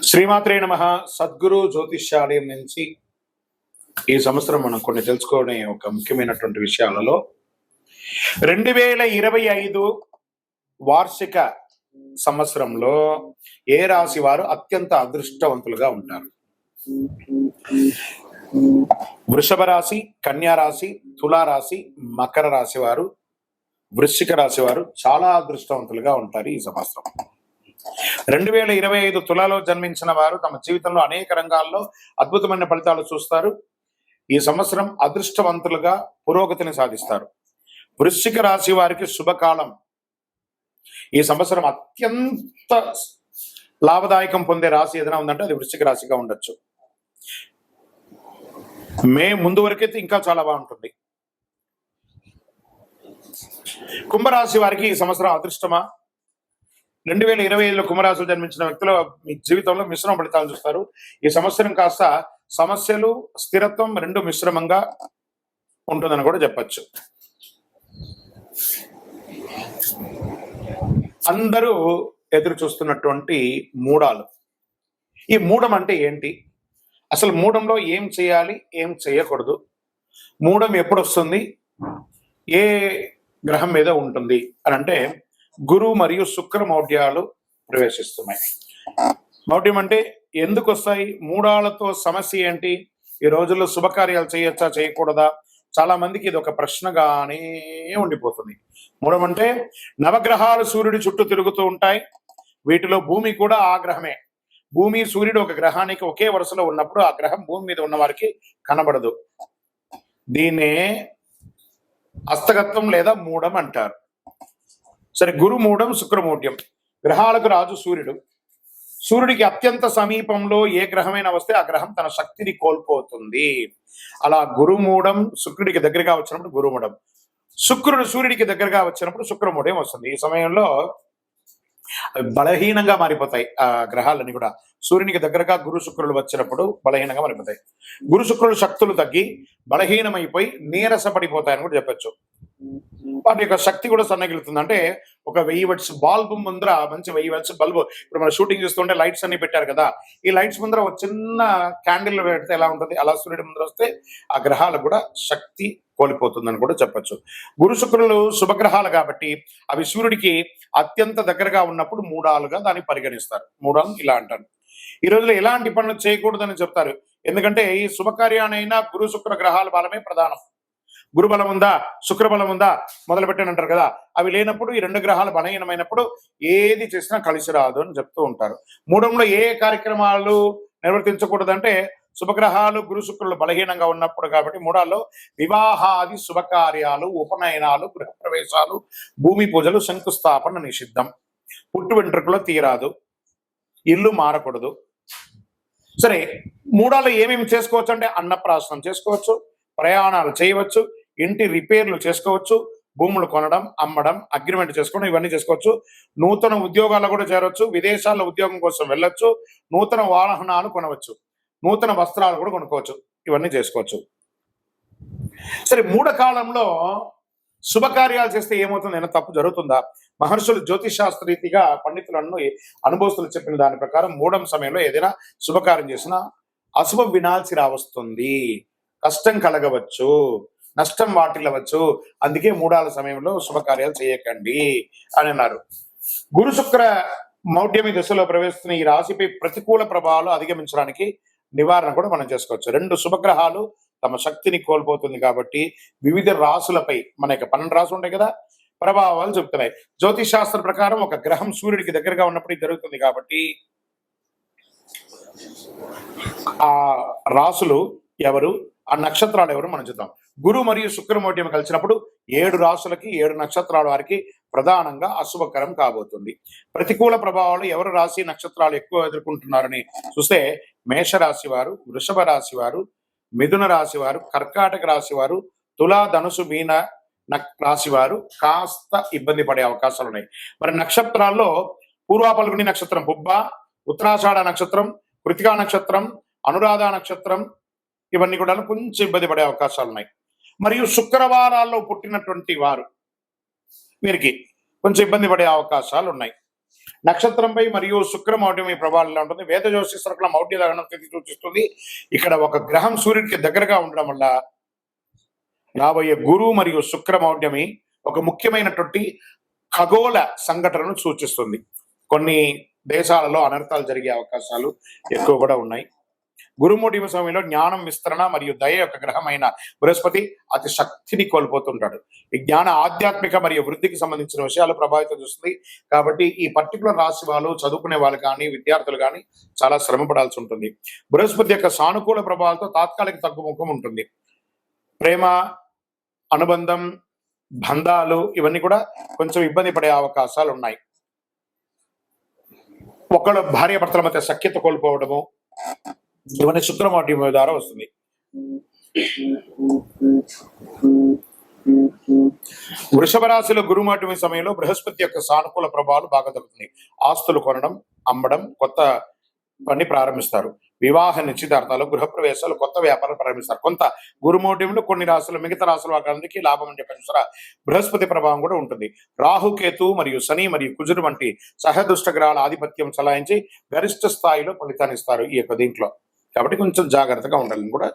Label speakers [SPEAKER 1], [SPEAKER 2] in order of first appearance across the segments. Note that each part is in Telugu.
[SPEAKER 1] శ్రీమాత్రే నమః. సద్గురు జ్యోతిష్యాలయం నుంచి ఈ సంవత్సరం మనం కొన్ని తెలుసుకోవడం ఒక ముఖ్యమైనటువంటి విషయాలలో 2025 వార్షిక సంవత్సరంలో ఏ రాశి వారు అత్యంత అదృష్టవంతులుగా ఉంటారు? వృషభ రాశి, కన్యా రాశి, తులా రాశి, మకర రాశి వారు, వృశ్చిక రాశి వారు చాలా అదృష్టవంతులుగా ఉంటారు ఈ సంవత్సరం. 2025 తులాలో జన్మించిన వారు తమ జీవితంలో అనేక రంగాల్లో అద్భుతమైన ఫలితాలు చూస్తారు. ఈ సంవత్సరం అదృష్టవంతులుగా పురోగతిని సాధిస్తారు. వృశ్చిక రాశి వారికి శుభకాలం. ఈ సంవత్సరం అత్యంత లాభదాయకం పొందే రాశి ఏదైనా ఉందంటే అది వృశ్చిక రాశిగా ఉండొచ్చు. మే ముందు వరకైతే ఇంకా చాలా బాగుంటుంది. కుంభరాశి వారికి ఈ సంవత్సరం అదృష్టమా? 2025లో కుంభరాశిలో జన్మించిన వ్యక్తులు మీ జీవితంలో మిశ్రమ ఫలితాలు చూస్తారు. ఈ సంవత్సరం కాస్త సమస్యలు, స్థిరత్వం రెండు మిశ్రమంగా ఉంటుందని కూడా చెప్పచ్చు. అందరూ ఎదురు చూస్తున్నటువంటి మూడాలు. ఈ మూడం అంటే ఏంటి? అసలు మూడంలో ఏం చేయాలి, ఏం చేయకూడదు, మూడం ఎప్పుడు వస్తుంది, ఏ గ్రహం మీద ఉంటుంది అని అంటే గురు మరియు శుక్ర మౌఢ్యాలు ప్రవేశిస్తున్నాయి. మౌఢ్యం అంటే ఎందుకు వస్తాయి? మూడాలతో సమస్య ఏంటి? ఈ రోజుల్లో శుభకార్యాలు చేయొచ్చా, చేయకూడదా? చాలా మందికి ఇది ఒక ప్రశ్నగానే ఉండిపోతుంది. మూడం అంటే నవగ్రహాలు సూర్యుడి చుట్టూ తిరుగుతూ ఉంటాయి. వీటిలో భూమి కూడా ఆ గ్రహమే. భూమి, సూర్యుడు ఒక గ్రహానికి ఒకే వరుసలో ఉన్నప్పుడు ఆ గ్రహం భూమి మీద ఉన్న వారికి కనబడదు. దీన్నే హస్తగత్వం లేదా మూడం అంటారు. సరే, గురు మూడం, శుక్రమూఢ్యం. గ్రహాలకు రాజు సూర్యుడు. సూర్యుడికి అత్యంత సమీపంలో ఏ గ్రహమైనా వస్తే ఆ గ్రహం తన శక్తిని కోల్పోతుంది. అలా గురుమూఢం శుక్రుడికి దగ్గరగా వచ్చినప్పుడు గురుమూఢం, శుక్రుడు సూర్యుడికి దగ్గరగా వచ్చినప్పుడు శుక్రమూఢం వస్తుంది. ఈ సమయంలో బలహీనంగా మారిపోతాయి ఆ గ్రహాలన్నీ కూడా. సూర్యునికి దగ్గరగా గురు శుక్రులు వచ్చినప్పుడు బలహీనంగా మారిపోతాయి. గురు శుక్రులు శక్తులు తగ్గి బలహీనమైపోయి నీరసపడిపోతాయని కూడా చెప్పచ్చు. వాటి యొక్క శక్తి కూడా సన్నగిలుతుంది. అంటే ఒక 1000 వాట్స్ బల్బు ముందర, మంచి 1000 వాట్స్ బల్బు, ఇప్పుడు మనం షూటింగ్ చూస్తుంటే లైట్స్ అన్ని పెట్టారు కదా, ఈ లైట్స్ ముందర ఒక చిన్న క్యాండిల్ పెడితే ఎలా ఉంటుంది, అలా సూర్యుడి ముందర వస్తే ఆ గ్రహాలకు కూడా శక్తి కోల్పోతుందని కూడా చెప్పచ్చు. గురు శుక్రులు శుభగ్రహాలు కాబట్టి అవి సూర్యుడికి అత్యంత దగ్గరగా ఉన్నప్పుడు మూడాలుగా దాన్ని పరిగణిస్తారు. మూడాలు ఇలా అంటారు. ఈ రోజులో ఎలాంటి పనులు చేయకూడదని చెప్తారు. ఎందుకంటే ఈ శుభకార్యానైనా గురు శుక్ర గ్రహాల బలమే ప్రధానం. గురుబలం ఉందా, శుక్రబలం ఉందా మొదలు పెట్టానంటారు కదా, అవి లేనప్పుడు ఈ రెండు గ్రహాలు బలహీనమైనప్పుడు ఏది చేసినా కలిసి రాదు అని చెప్తూ ఉంటారు. మూడంలో ఏ కార్యక్రమాలు నిర్వర్తించకూడదంటే శుభగ్రహాలు గురు శుక్రులు బలహీనంగా ఉన్నప్పుడు కాబట్టి మూడాల్లో వివాహాది శుభకార్యాలు, ఉపనయనాలు, గృహప్రవేశాలు, భూమి పూజలు, శంకుస్థాపన నిషిద్ధం. పుట్టు వెంట్రుకలు తీరాదు, ఇల్లు మారకూడదు. సరే, మూడాల్లో ఏమేమి చేసుకోవచ్చు అంటే అన్నప్రాసనం చేసుకోవచ్చు, ప్రయాణాలు చేయవచ్చు, ఇంటి రిపేర్లు చేసుకోవచ్చు, భూములు కొనడం, అమ్మడం, అగ్రిమెంట్ చేసుకోవడం, ఇవన్నీ చేసుకోవచ్చు. నూతన ఉద్యోగాల్లో కూడా చేరవచ్చు, విదేశాల్లో ఉద్యోగం కోసం వెళ్ళొచ్చు, నూతన వాహనాలు కొనవచ్చు, నూతన వస్త్రాలు కూడా కొనుక్కోవచ్చు, ఇవన్నీ చేసుకోవచ్చు. సరే, మూఢ కాలంలో శుభకార్యాలు చేస్తే ఏమవుతుంది? ఏమైనా తప్పు జరుగుతుందా? మహర్షులు జ్యోతిషాస్త్ర రీతిగా పండితులను అనుభవస్తులు చెప్పిన దాని ప్రకారం మూఢం సమయంలో ఏదైనా శుభకార్యం చేసినా అశుభం వినాల్సి రావస్తుంది, కష్టం కలగవచ్చు, నష్టం వాటిల్లవచ్చు. అందుకే మూడాల సమయంలో శుభకార్యాలు చేయకండి అని అన్నారు. గురు శుక్ర మౌఢ్యమి దశలో ప్రవేశిస్తున్న ఈ రాశిపై ప్రతికూల ప్రభావాలు అధిగమించడానికి నివారణ కూడా మనం చేసుకోవచ్చు. రెండు శుభగ్రహాలు తమ శక్తిని కోల్పోతుంది కాబట్టి వివిధ రాశులపై, మన యొక్క 12 రాశులు ఉంటాయి కదా, ప్రభావాలు చెప్తున్నాయి. జ్యోతిష్ శాస్త్ర ప్రకారం ఒక గ్రహం సూర్యుడికి దగ్గరగా ఉన్నప్పుడు ఇది జరుగుతుంది కాబట్టి ఆ రాశులు ఎవరు, ఆ నక్షత్రాలు ఎవరు మనం చూద్దాం. గురు మరియు శుక్రమౌఢ్యం కలిసినప్పుడు 7 రాశులకి 7 నక్షత్రాల వారికి ప్రధానంగా అశుభకరం కాబోతుంది. ప్రతికూల ప్రభావాలు ఎవరు రాశి నక్షత్రాలు ఎక్కువ ఎదుర్కొంటున్నారని చూస్తే మేషరాశి వారు, వృషభ రాశి వారు, మిథున రాశి వారు, కర్కాటక రాశి వారు, తులా, ధనుసు, మీన రాశి వారు కాస్త ఇబ్బంది పడే అవకాశాలు ఉన్నాయి. మరి నక్షత్రాల్లో పూర్వ పల్గుని నక్షత్రం పుబ్బ, ఉత్తరాషాఢ నక్షత్రం, కృతికా నక్షత్రం, అనురాధ నక్షత్రం, ఇవన్నీ కూడా కొంచెం ఇబ్బంది పడే అవకాశాలు ఉన్నాయి. మరియు శుక్రవారాల్లో పుట్టినటువంటి వారు వీరికి కొంచెం ఇబ్బంది పడే అవకాశాలు ఉన్నాయి. నక్షత్రంపై మరియు శుక్రమౌఢ్యమి ప్రభావం ఎలా ఉంటుంది? వేద జ్యోతిషశాస్త్రంలో మౌఢ్య లగ్నం తిథి సూచిస్తుంది. ఇక్కడ ఒక గ్రహం సూర్యుడికి దగ్గరగా ఉండడం వల్ల రాబోయే గురు మరియు శుక్రమౌఢ్యమి ఒక ముఖ్యమైనటువంటి ఖగోళ సంఘటనను సూచిస్తుంది. కొన్ని దేశాలలో అనర్థాలు జరిగే అవకాశాలు ఎక్కువ కూడా ఉన్నాయి. గురుమౌఢ్యమి సమయంలో జ్ఞానం విస్తరణ మరియు దయ యొక్క గ్రహమైన బృహస్పతి అతి శక్తిని కోల్పోతుంటాడు. ఈ జ్ఞాన ఆధ్యాత్మిక మరియు వృద్ధికి సంబంధించిన విషయాలు ప్రభావితం చేస్తుంది. కాబట్టి ఈ పర్టికులర్ రాశి వాళ్ళు, చదువుకునే వాళ్ళు కానీ, విద్యార్థులు కానీ చాలా శ్రమ పడాల్సి ఉంటుంది. బృహస్పతి యొక్క సానుకూల ప్రభావాలతో తాత్కాలిక తగ్గుముఖం ఉంటుంది. ప్రేమ, అనుబంధం, బంధాలు ఇవన్నీ కూడా కొంచెం ఇబ్బంది పడే అవకాశాలు ఉన్నాయి. ఒకళ్ళు భార్యాభర్తల మధ్య సఖ్యత కోల్పోవడము ఇవన్నీ శుక్రమౌఢ్యమి ద్వారా వస్తుంది. వృషభ రాశిలో గురుమౌఢ్యమి సమయంలో బృహస్పతి యొక్క సానుకూల ప్రభావాలు బాగా తగ్గుతుంది. ఆస్తులు కొనడం, అమ్మడం, కొత్త పని ప్రారంభిస్తారు. వివాహ నిశ్చితార్థాలు, గృహప్రవేశాలు, కొత్త వ్యాపారాలు ప్రారంభిస్తారు. కొంత గురుమౌఢ్యంలో కొన్ని రాశులు, మిగతా రాశుల వారికి లాభం అని చెప్పారు చూసారా, బృహస్పతి ప్రభావం కూడా ఉంటుంది. రాహుకేతు మరియు శని మరియు కుజుడు వంటి సహదుష్ట గ్రహాల ఆధిపత్యం చలాయించి గరిష్ట స్థాయిలో ఫలితాన్ని ఇస్తారు ఈ యొక్క దీంట్లో. కాబట్టి కొంచెం జాగ్రత్తగా ఉండాలని కూడా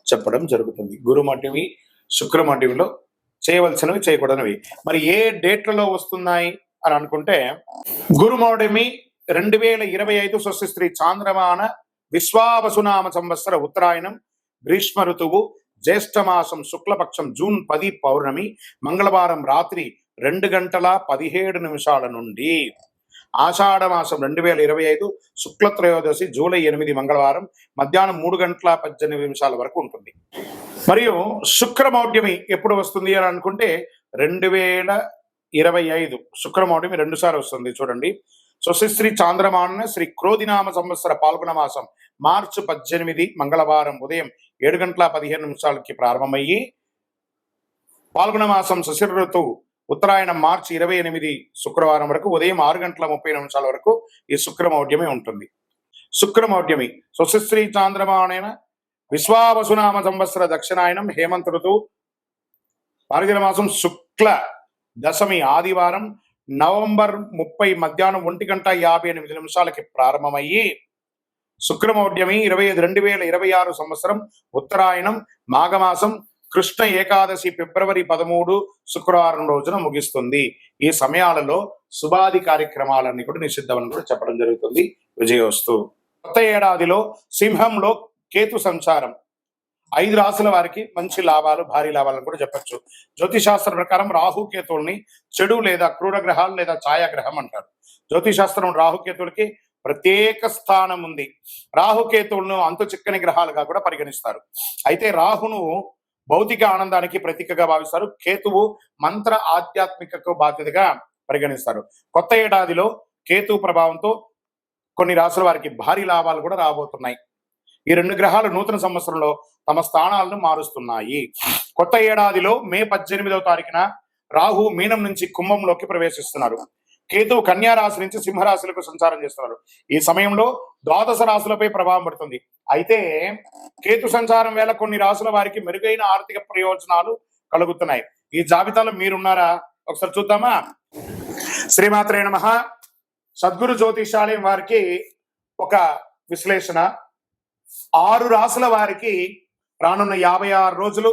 [SPEAKER 1] చెప్పడం జరుగుతుంది. గురుమౌఢ్యమి, శుక్రమౌఢ్యంలో చేయవలసినవి, చేయకూడనివి. మరి ఏ డేట్లలో వస్తున్నాయి అని అనుకుంటే, గురుమౌఢ్యమి 2025 స్వస్తి చాంద్రమాన విశ్వావసునామ సంవత్సర ఉత్తరాయణం, గ్రీష్మ ఋతువు, జ్యేష్ఠమాసం శుక్లపక్షం జూన్ 10 పౌర్ణమి, మంగళవారం రాత్రి 2:17 నుండి ఆషాఢ మాసం 2025 శుక్లత్రయోదశి జూలై 8 మంగళవారం మధ్యాహ్నం 3:18 వరకు ఉంటుంది. మరియు శుక్రమౌఢ్యమి ఎప్పుడు వస్తుంది అని అనుకుంటే 2025 శుక్రమౌఢ్యమి 2 సార్లు వస్తుంది. చూడండి, స్వస్తి చాంద్రమాన శ్రీ క్రోధినామ సంవత్సర పాల్గొన మాసం మార్చి 18 మంగళవారం ఉదయం 7:15 ప్రారంభమయ్యి, పాల్గొన మాసం శశిర ఋతువు ఉత్తరాయణం మార్చి 28 శుక్రవారం వరకు ఉదయం 6:30 వరకు ఈ శుక్రమౌఢ్యమి ఉంటుంది. శుక్రమౌఢ్యమి స్వస్తి చాంద్రమాన విశ్వావసునామ సంవత్సర దక్షిణాయనం హేమంత ఋతువు మార్గశిర మాసం శుక్ల దశమి ఆదివారం నవంబర్ 30 మధ్యాహ్నం 1:58 ప్రారంభమయ్యి, శుక్రమౌఢ్యమి 2026 సంవత్సరం ఉత్తరాయణం మాఘమాసం కృష్ణ ఏకాదశి ఫిబ్రవరి 13 శుక్రవారం రోజున ముగిస్తుంది. ఈ సమయాలలో శుభాది కార్యక్రమాలన్నీ కూడా నిషిద్ధమని కూడా చెప్పడం జరుగుతుంది. విజయోస్తు. కొత్త ఏడాదిలో సింహంలో కేతు సంచారం 5 రాశుల వారికి మంచి లాభాలు, భారీ లాభాలను కూడా చెప్పచ్చు. జ్యోతిశాస్త్రం ప్రకారం రాహుకేతువుల్ని చెడు లేదా క్రూర గ్రహాలు లేదా ఛాయాగ్రహం అంటారు. జ్యోతిశాస్త్రం రాహుకేతువులకి ప్రత్యేక స్థానం ఉంది. రాహుకేతువులను అంతు చిక్కని గ్రహాలుగా కూడా పరిగణిస్తారు. అయితే రాహును భౌతిక ఆనందానికి ప్రతీకగా భావిస్తారు. కేతువు మంత్ర ఆధ్యాత్మికకు బాధ్యతగా పరిగణిస్తారు. కొత్త ఏడాదిలో కేతు ప్రభావంతో కొన్ని రాశుల వారికి భారీ లాభాలు కూడా రాబోతున్నాయి. ఈ 2 గ్రహాలు నూతన సంవత్సరంలో తమ స్థానాలను మారుస్తున్నాయి. కొత్త ఏడాదిలో మే 18వ తారీఖున రాహు మీనం నుంచి కుంభంలోకి ప్రవేశిస్తున్నారు. కేతువు కన్యా రాశి నుంచి సింహరాశులకు సంచారం చేస్తున్నారు. ఈ సమయంలో ద్వాదశ రాశులపై ప్రభావం పడుతుంది. అయితే కేతు సంచారం వేళ కొన్ని రాశుల వారికి మెరుగైన ఆర్థిక ప్రయోజనాలు కలుగుతున్నాయి. ఈ జాబితాలో మీరున్నారా? ఒకసారి చూద్దామా. శ్రీమాత్రే నమః. సద్గురు జ్యోతిషాలయం వారికి ఒక విశ్లేషణ. 6 రాశుల వారికి రానున్న 56 రోజులు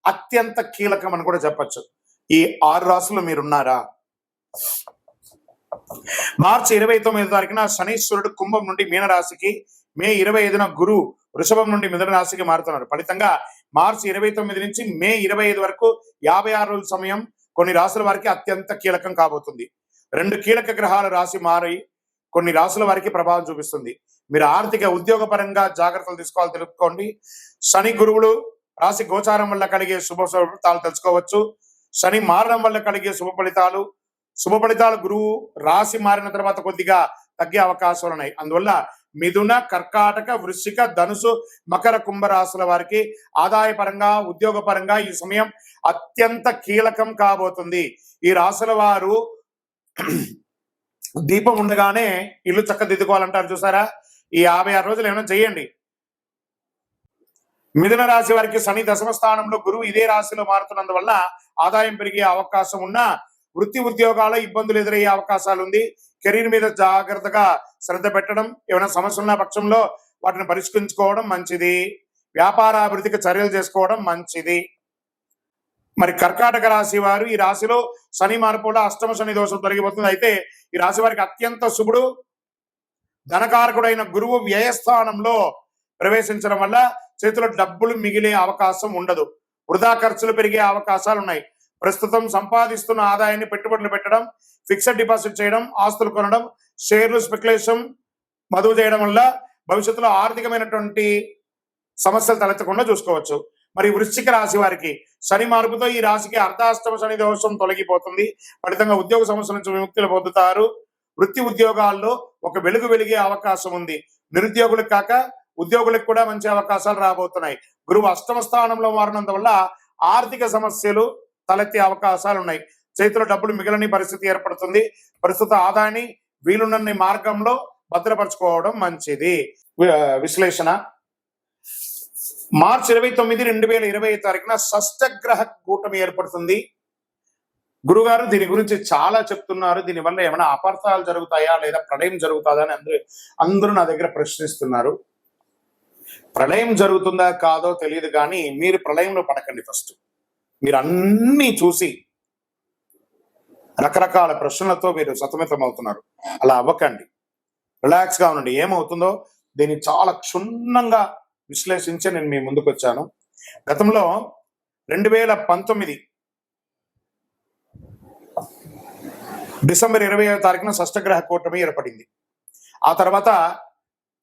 [SPEAKER 1] అత్యంత కీలకం అని కూడా చెప్పచ్చు. ఈ 6 రాశులు మీరున్నారా? మార్చి 29వ తారీఖున శనీశ్వరుడు కుంభం నుండి మీనరాశికి, మే 25న గురు వృషభం నుండి మిథున రాశికి మారుతున్నారు. ఫలితంగా మార్చి 29 నుంచి మే 25 వరకు 56 రోజుల సమయం కొన్ని రాశుల వారికి అత్యంత కీలకం కాబోతుంది. 2 కీలక గ్రహాల రాశి మారి కొన్ని రాశుల వారికి ప్రభావం చూపిస్తుంది. మీరు ఆర్థిక ఉద్యోగ పరంగా జాగ్రత్తలు తీసుకోవాలి, తెలుసుకోండి. శని గురువులు రాశి గోచారం వల్ల కలిగే శుభ ఫలితాలు తెలుసుకోవచ్చు. శని మారడం వల్ల కలిగే శుభ ఫలితాలు గురువు రాశి మారిన తర్వాత కొద్దిగా తగ్గే అవకాశాలు ఉన్నాయి. అందువల్ల మిథున, కర్కాటక, వృశ్చిక, ధనుసు, మకర, కుంభ రాశుల వారికి ఆదాయ పరంగా, ఉద్యోగ పరంగా ఈ సమయం అత్యంత కీలకం కాబోతుంది. ఈ రాశుల వారు దీపం ఉండగానే ఇల్లు చక్కదిద్దుకోవాలంటారు చూసారా. ఈ 56 రోజులు ఏమైనా చేయండి. మిథున రాశి వారికి శని దశమ స్థానంలో, గురువు ఇదే రాశిలో మారుతున్నందువల్ల ఆదాయం పెరిగే అవకాశం ఉన్న వృత్తి ఉద్యోగాల ఇబ్బందులు ఎదురయ్యే అవకాశాలు ఉంది. కెరీర్ మీద జాగ్రత్తగా శ్రద్ధ పెట్టడం, ఏమైనా సమస్యలు ఉన్న పక్షంలో వాటిని పరిష్కరించుకోవడం మంచిది. వ్యాపార అభివృద్ధికి చర్యలు చేసుకోవడం మంచిది. మరి కర్కాటక రాశి వారు, ఈ రాశిలో శని మార్పు వల్ల అష్టమ శని దోషం తొలగిపోతుంది. అయితే ఈ రాశి వారికి అత్యంత శుభుడు ధనకారకుడైన గురువు వ్యయస్థానంలో ప్రవేశించడం వల్ల చేతిలో డబ్బులు మిగిలే అవకాశం ఉండదు. వృధా ఖర్చులు పెరిగే అవకాశాలు ఉన్నాయి. ప్రస్తుతం సంపాదిస్తున్న ఆదాయాన్ని పెట్టుబడులు పెట్టడం, ఫిక్స్డ్ డిపాజిట్ చేయడం, ఆస్తులు కొనడం, షేర్లు స్పెక్యులేషన్ మదువు చేయడం వల్ల భవిష్యత్తులో ఆర్థికమైనటువంటి సమస్యలు తలెత్తకుండా చూసుకోవచ్చు. మరి వృశ్చిక రాశి వారికి శని మార్పుతో ఈ రాశికి అర్ధాష్టమ శని దోషం తొలగిపోతుంది. ఫలితంగా ఉద్యోగ సమస్యల నుంచి విముక్తులు పొందుతారు. వృత్తి ఉద్యోగాల్లో ఒక వెలుగు వెలిగే అవకాశం ఉంది. నిరుద్యోగులకు కాక ఉద్యోగులకు కూడా మంచి అవకాశాలు రాబోతున్నాయి. గురువు అష్టమ స్థానంలో మారినందు వల్ల ఆర్థిక సమస్యలు తలెత్తే అవకాశాలు ఉన్నాయి. చేతిలో డబ్బులు మిగిలని పరిస్థితి ఏర్పడుతుంది. ప్రస్తుత ఆదాయాన్ని వీలున్నన్ని మార్గంలో భద్రపరచుకోవడం మంచిది. విశ్లేషణ: మార్చి 29, 2020 షష్టగ్రహ కూటమి ఏర్పడుతుంది. గురుగారు దీని గురించి చాలా చెప్తున్నారు, దీనివల్ల ఏమైనా అపార్థాలు జరుగుతాయా లేదా ప్రళయం జరుగుతుందా అని అందరూ నా దగ్గర ప్రశ్నిస్తున్నారు. ప్రళయం జరుగుతుందా కాదో తెలియదు, కానీ మీరు ప్రళయంలో పడకండి. ఫస్ట్ మీరు అన్నీ చూసి రకరకాల ప్రశ్నలతో మీరు సతమతం అవుతున్నారు. అలా అవ్వకండి, రిలాక్స్ గా ఉండండి. ఏమవుతుందో దీన్ని చాలా క్షుణ్ణంగా విశ్లేషించి నేను మీ ముందుకు వచ్చాను. గతంలో 2019 డిసెంబర్ 20వ షష్టగ్రహ కూటమి ఏర్పడింది. ఆ తర్వాత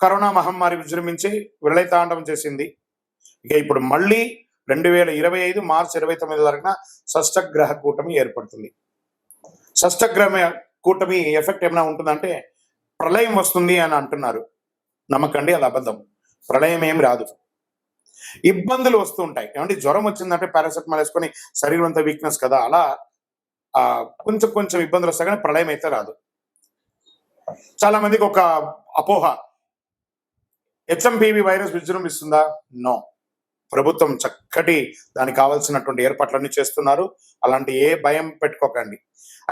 [SPEAKER 1] కరోనా మహమ్మారి విజృంభించి విలయతాండవం చేసింది. ఇక ఇప్పుడు మళ్ళీ 2025 మార్చి 29 షష్టగ్రహ కూటమి ఏర్పడుతుంది. షష్టగ్రహ కూటమి ఎఫెక్ట్ ఏమైనా ఉంటుందంటే ప్రళయం వస్తుంది అని అంటున్నారు. నమ్మకండి, అది అబద్ధం. ప్రళయం ఏం రాదు. ఇబ్బందులు వస్తూ ఉంటాయి. ఏమంటే జ్వరం వచ్చిందంటే పారాసెటమాల్ వేసుకొని శరీరం అంతా వీక్నెస్ కదా, అలా కొంచెం కొంచెం ఇబ్బందులు వస్తాయి, కానీ ప్రళయం అయితే రాదు. చాలా మందికి ఒక అపోహ, హెచ్ఎంపివి వైరస్ విజృంభిస్తుందా? నో. ప్రభుత్వం చక్కటి దానికి కావాల్సినటువంటి ఏర్పాట్లన్నీ చేస్తున్నారు. అలాంటి ఏ భయం పెట్టుకోకండి.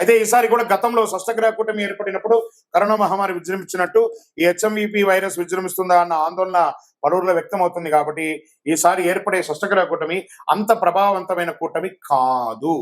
[SPEAKER 1] అయితే ఈసారి కూడా గతంలో షష్టగ్రహ కూటమి ఏర్పడినప్పుడు కరోనా మహమ్మారి విజృంభించినట్టు ఈ హెచ్ఎంవిపి వైరస్ విజృంభిస్తుందా అన్న ఆందోళన పలువురిలో వ్యక్తం అవుతుంది. కాబట్టి ఈసారి ఏర్పడే షష్టగ్రహ కూటమి అంత ప్రభావవంతమైన కూటమి కాదు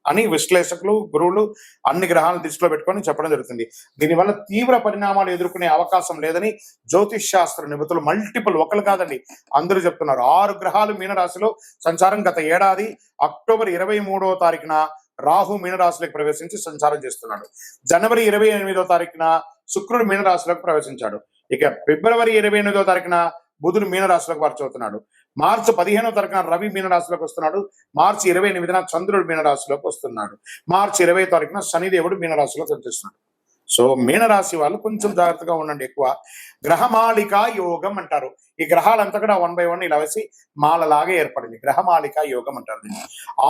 [SPEAKER 1] అని విశ్లేషకులు, గురువులు అన్ని గ్రహాలను దృష్టిలో పెట్టుకొని చెప్పడం జరుగుతుంది. దీనివల్ల తీవ్ర పరిణామాలు ఎదుర్కొనే అవకాశం లేదని జ్యోతిష్ శాస్త్ర నిపుణులు మల్టిపుల్, ఒకరు కాదండి, అందరూ చెప్తున్నారు. 6 గ్రహాలు మీనరాశిలో సంచారం. గత ఏడాది అక్టోబర్ 23వ రాహు మీనరాశిలోకి ప్రవేశించి సంచారం చేస్తున్నాడు. జనవరి 28వ శుక్రుడు మీనరాశిలోకి ప్రవేశించాడు. ఇక ఫిబ్రవరి 28వ బుధుడు మీనరాశిలోకి మార్చవుతున్నాడు. మార్చి 15వ రవి మీనరాశిలోకి వస్తున్నాడు. మార్చి 28న చంద్రుడు మీనరాశిలోకి వస్తున్నాడు. మార్చి 20వ శనిదేవుడు మీనరాశిలోకి వచ్చేస్తున్నాడు. సో మీనరాశి వాళ్ళు కొంచెం జాగ్రత్తగా ఉండండి. ఎక్కువ గ్రహమాలిక యోగం అంటారు. ఈ గ్రహాలంతా కూడా 1 by 1 ఇలా వేసి మాలలాగా ఏర్పడింది. గ్రహమాలిక యోగం అంటారు దీన్ని.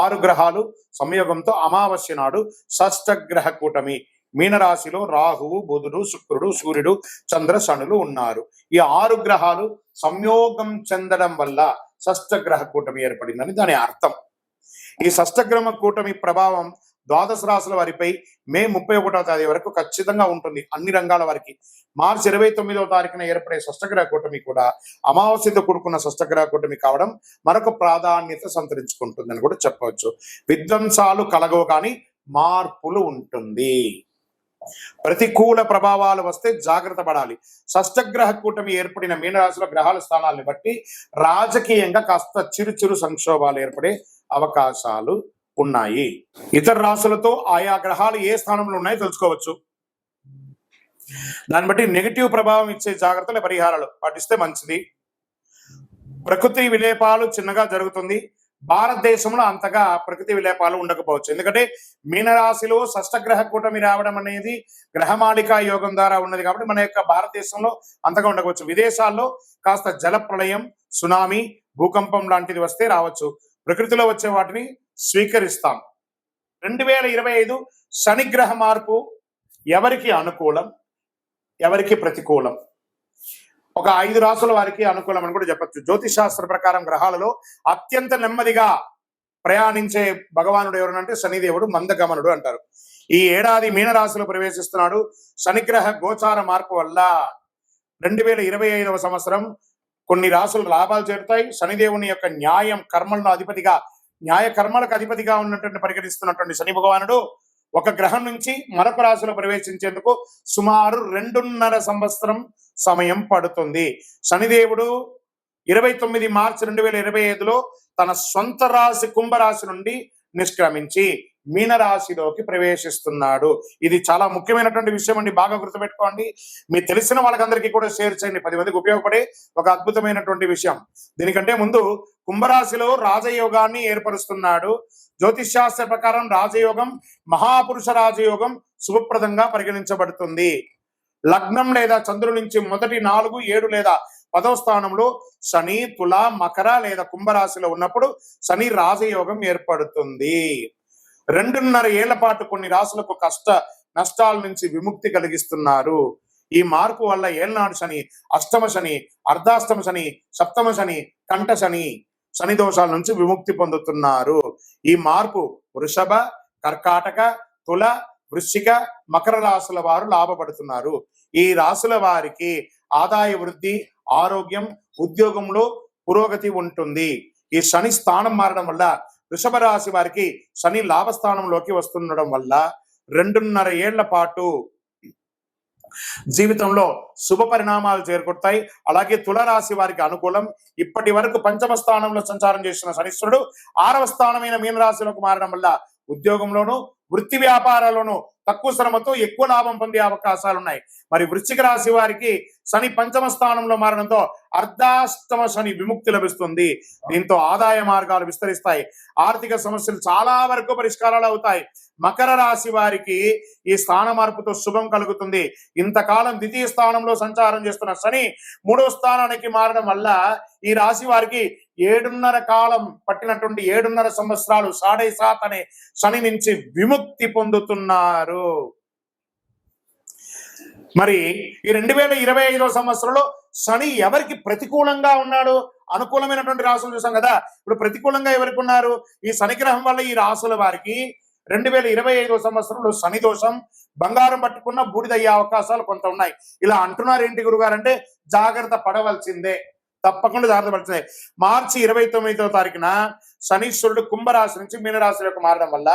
[SPEAKER 1] 6 గ్రహాలు సంయోగంతో అమావాస్య నాడు షష్టగ్రహ కూటమి మీనరాశిలో రాహువు, బుధుడు, శుక్రుడు, సూర్యుడు, చంద్ర, శనులు ఉన్నారు. ఈ 6 గ్రహాలు సంయోగం చెందడం వల్ల షష్టగ్రహ కూటమి ఏర్పడిందని దాని అర్థం. ఈ షష్టగ్రహ కూటమి ప్రభావం ద్వాదశ రాశుల వారిపై మే 31వ వరకు ఖచ్చితంగా ఉంటుంది, అన్ని రంగాల వారికి. మార్చి 29వ ఏర్పడే షష్టగ్రహ కూటమి కూడా అమావాస్యతో కూడుకున్న షష్టగ్రహ కూటమి కావడం మరొక ప్రాధాన్యత సంతరించుకుంటుందని కూడా చెప్పవచ్చు. విధ్వంసాలు కలగవు, కానీ మార్పులు ఉంటుంది. ప్రతికూల ప్రభావాలు వస్తే జాగ్రత్త పడాలి. షష్టగ్రహ కూటమి ఏర్పడిన మీనరాశిలో గ్రహాల స్థానాలను బట్టి రాజకీయంగా కాస్త చిరు సంక్షోభాలు ఏర్పడే అవకాశాలు ఉన్నాయి. ఇతర రాశులతో ఆయా గ్రహాలు ఏ స్థానంలో ఉన్నాయో తెలుసుకోవచ్చు. దాన్ని బట్టి నెగిటివ్ ప్రభావం ఇచ్చే జాగ్రత్తలు, పరిహారాలు పాటిస్తే మంచిది. ప్రకృతి విలేపాలు చిన్నగా జరుగుతుంది. భారతదేశంలో అంతగా ప్రకృతి విలేపాలు ఉండకపోవచ్చు. ఎందుకంటే మీనరాశిలో షష్టగ్రహ కూటమి రావడం అనేది గ్రహమాలిక యోగం ద్వారా ఉన్నది కాబట్టి మన యొక్క భారతదేశంలో అంతగా ఉండకపోవచ్చు. విదేశాల్లో కాస్త జల ప్రళయం, సునామీ, భూకంపం లాంటిది వస్తే రావచ్చు. ప్రకృతిలో వచ్చే వాటిని స్వీకరిస్తాం. 2025 శనిగ్రహ మార్పు ఎవరికి అనుకూలం, ఎవరికి ప్రతికూలం? ఒక 5 రాశుల వారికి అనుకూలం అని కూడా చెప్పచ్చు. జ్యోతిష్ శాస్త్ర ప్రకారం గ్రహాలలో అత్యంత నెమ్మదిగా ప్రయాణించే భగవానుడు ఎవరంటే శనిదేవుడు, మందగమనుడు అంటారు. ఈ ఏడాది మీనరాశిలో ప్రవేశిస్తున్నాడు. శనిగ్రహ గోచార మార్పు వల్ల 2025వ సంవత్సరం కొన్ని రాసులు లాభాలు చేరుతాయి. శనిదేవుని యొక్క న్యాయ కర్మలకు అధిపతిగా ఉన్నటువంటి పరిగణిస్తున్నటువంటి శని భగవానుడు ఒక గ్రహం నుంచి మరొక రాశిలో ప్రవేశించేందుకు సుమారు 2.5 సంవత్సరం సమయం పడుతుంది. శనిదేవుడు 29 మార్చి 2025లో తన సొంత రాశి కుంభరాశి నుండి నిష్క్రమించి మీనరాశిలోకి ప్రవేశిస్తున్నాడు. ఇది చాలా ముఖ్యమైనటువంటి విషయం అండి, బాగా గుర్తుపెట్టుకోండి. మీకు తెలిసిన వాళ్ళకందరికీ కూడా షేర్ చేయండి, 10 మందికి ఉపయోగపడే ఒక అద్భుతమైనటువంటి విషయం. దీనికంటే ముందు కుంభరాశిలో రాజయోగాన్ని ఏర్పరుస్తున్నాడు. జ్యోతిష్ శాస్త్ర ప్రకారం రాజయోగం మహాపురుష రాజయోగం శుభప్రదంగా పరిగణించబడుతుంది. లగ్నం లేదా చంద్రుడి నుంచి మొదటి 4, 7 లేదా 10వ స్థానంలో శని తుల మకర లేదా కుంభరాశిలో ఉన్నప్పుడు శని రాజయోగం ఏర్పడుతుంది. 2.5 ఏళ్ల పాటు కొన్ని రాశులకు కష్ట నష్టాల నుంచి విముక్తి కలిగిస్తున్నారు. ఈ మార్పు వల్ల ఏళ్నాడు శని, అష్టమ శని, అర్ధాష్టమ శని, సప్తమ శని, కంఠ శని దోషాల నుంచి విముక్తి పొందుతున్నారు. ఈ మార్పు వృషభ, కర్కాటక, తుల, వృశ్చిక, మకర రాశుల వారు లాభపడుతున్నారు. ఈ రాశుల వారికి ఆదాయ వృద్ధి, ఆరోగ్యం, ఉద్యోగంలో పురోగతి ఉంటుంది. ఈ శని స్థానం మారడం వల్ల వృషభ రాశి వారికి శని లాభస్థానంలోకి వస్తుండడం వల్ల 2.5 ఏళ్ల పాటు జీవితంలో శుభ పరిణామాలు చేకూరుతాయి. అలాగే తులరాశి వారికి అనుకూలం. ఇప్పటి వరకు 5వ స్థానంలో సంచారం చేసిన శనీశ్వరుడు 6వ స్థానమైన మీనరాశిలోకి మారడం వల్ల ఉద్యోగంలోనూ వృత్తి వ్యాపారాల్లోనూ తక్కువ శ్రమతో ఎక్కువ లాభం పొందే అవకాశాలు ఉన్నాయి. మరి వృశ్చిక రాశి వారికి శని 5వ స్థానంలో మారడంతో అర్ధాష్టమ శని విముక్తి లభిస్తుంది. దీంతో ఆదాయ మార్గాలు విస్తరిస్తాయి, ఆర్థిక సమస్యలు చాలా వరకు పరిష్కారాలు అవుతాయి. మకర రాశి వారికి ఈ స్థాన మార్పుతో శుభం కలుగుతుంది. ఇంతకాలం ద్వితీయ స్థానంలో సంచారం చేస్తున్న శని 3వ స్థానానికి మారడం వల్ల ఈ రాశి వారికి 7.5 కాలం పట్టినటువంటి 7.5 సంవత్సరాలు 7.5 అనే శని నుంచి విముక్తి పొందుతున్నారు. మరి ఈ 2025వ సంవత్సరంలో శని ఎవరికి ప్రతికూలంగా ఉన్నాడు? అనుకూలమైనటువంటి రాశులు చూసాం కదా. ఇప్పుడు ప్రతికూలంగా ఎవరికి ఉన్నారు? ఈ శని గ్రహం వల్ల ఈ రాశుల వారికి 2025వ సంవత్సరంలో శని దోషం, బంగారం పట్టుకున్న బూడిదయ్యే అవకాశాలు కొంత ఉన్నాయి. ఇలా అంటున్నారు ఏంటి గురుగారు అంటే, జాగ్రత్త పడవలసిందే, తప్పకుండా జాగ్రత్త పడుతుంది. మార్చి 29వ తారీఖున శనీశ్వరుడు కుంభరాశి నుంచి మీనరాశిలోకి మారడం వల్ల